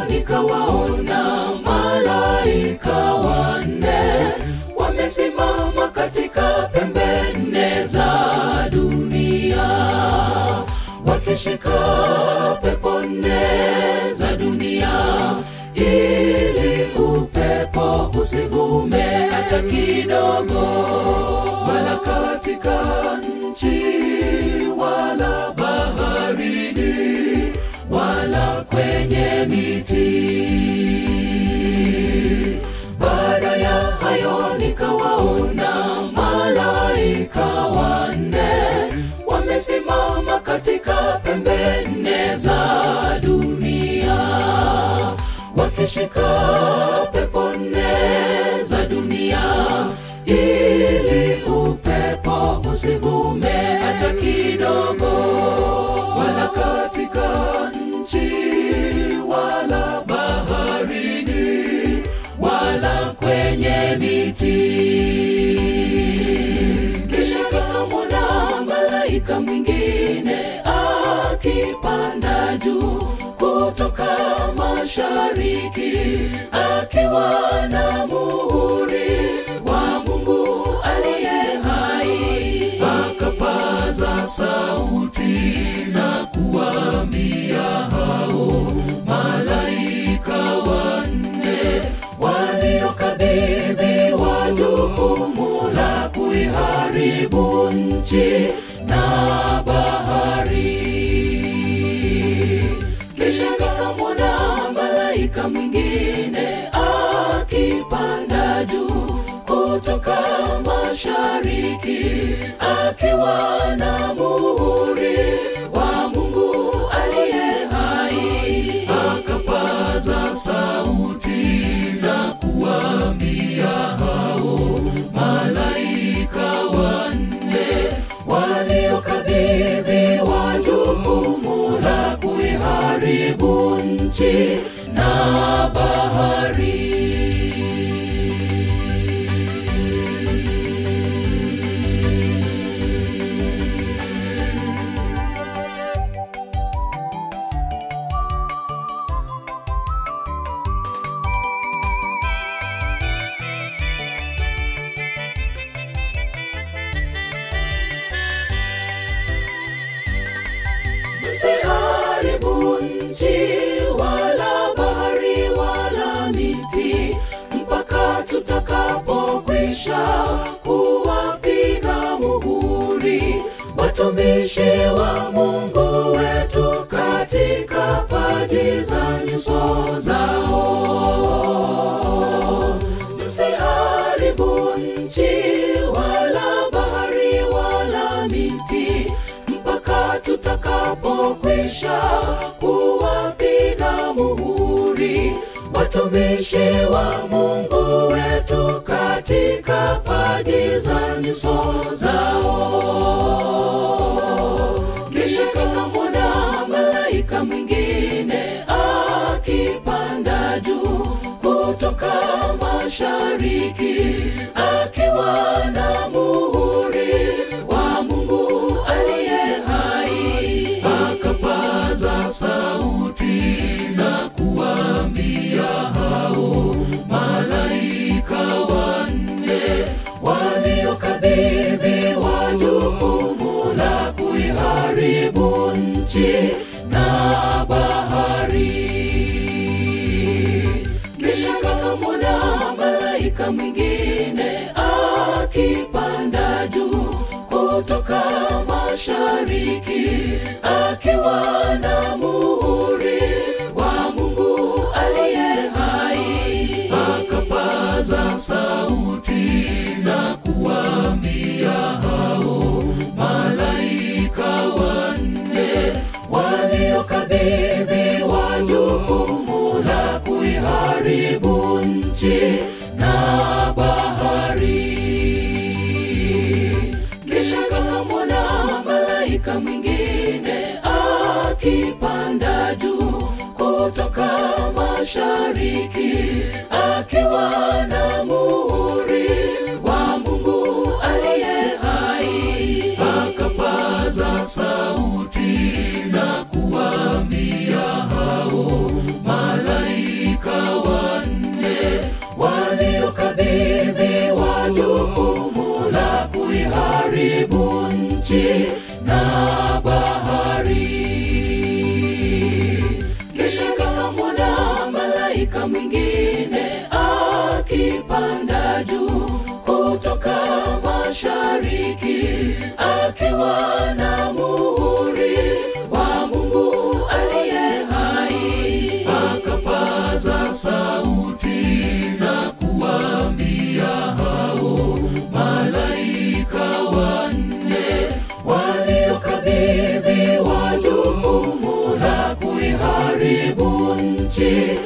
nikawaona malaika wanne wamesimama katika pembe nne za dunia, wakishika pepo nne za dunia, ili upepo usivume hata kidogo, wala katika nchi wala baharini wala kwenye miti. Baada ya hayo nikawaona malaika wanne wamesimama katika pembe nne za dunia, wakishika pepo nne za dunia, ili upepo usivume hata kidogo, wala katika nchi wala baharini wala kwenye miti. Kisha nikamwona malaika mwingine akipanda juu kutoka mashariki, akiwa na muhuri wa Mungu aliye hai. Akapaza sauti na kuambia hao malaika wanne waliokabidhiwa jukumu la kuiharibu nchi na bahari. Kisha nikamwona malaika mwingine akipanda juu kutoka mashariki, akiwa na muhuri wa Mungu aliye hai. Akapaza sauti na kuambia hao malaika wanne waliokabidhiwa jukumu la kuiharibu nchi na bahari. Msiharibu nchi wala bahari wala miti, mpaka tutakapokwisha kuwapiga muhuri watumishi wa Mungu wetu katika paji za nyuso zao. Msiharibu nchi wala bahari wala miti, mpaka tutakapokwisha kuwapiga muhuri watumishi wa Mungu wetu katika paji za nyuso zao. Kisha nikamwona malaika mwingine akipanda juu kutoka mashariki, akiwa na muhuri wa Mungu aliye hai. Akapaza sauti na kuambia hao malaika wanne waliokabidhiwa jukumu la kuiharibu nchi na bahari. Kisha nikamwona malaika mwingine akipanda juu kutoka mashariki, akiwa na muhuri wa Mungu aliye hai. Akapaza sauti na kuambia hao malaika wanne waliokabidhiwa jukumu la kuiharibu nchi na bahari. Kisha nikamwona malaika mwingine akipanda juu kutoka mashariki, akiwa na muhuri wa Mungu aliye hai. Akapaza sauti na kuambia hao malaika malaika mwingine akipanda juu kutoka mashariki, akiwa na muhuri wa Mungu aliye hai. Akapaza sauti na kuambia hao malaika wanne waliokabidhiwa jukumu la kuiharibu nchi,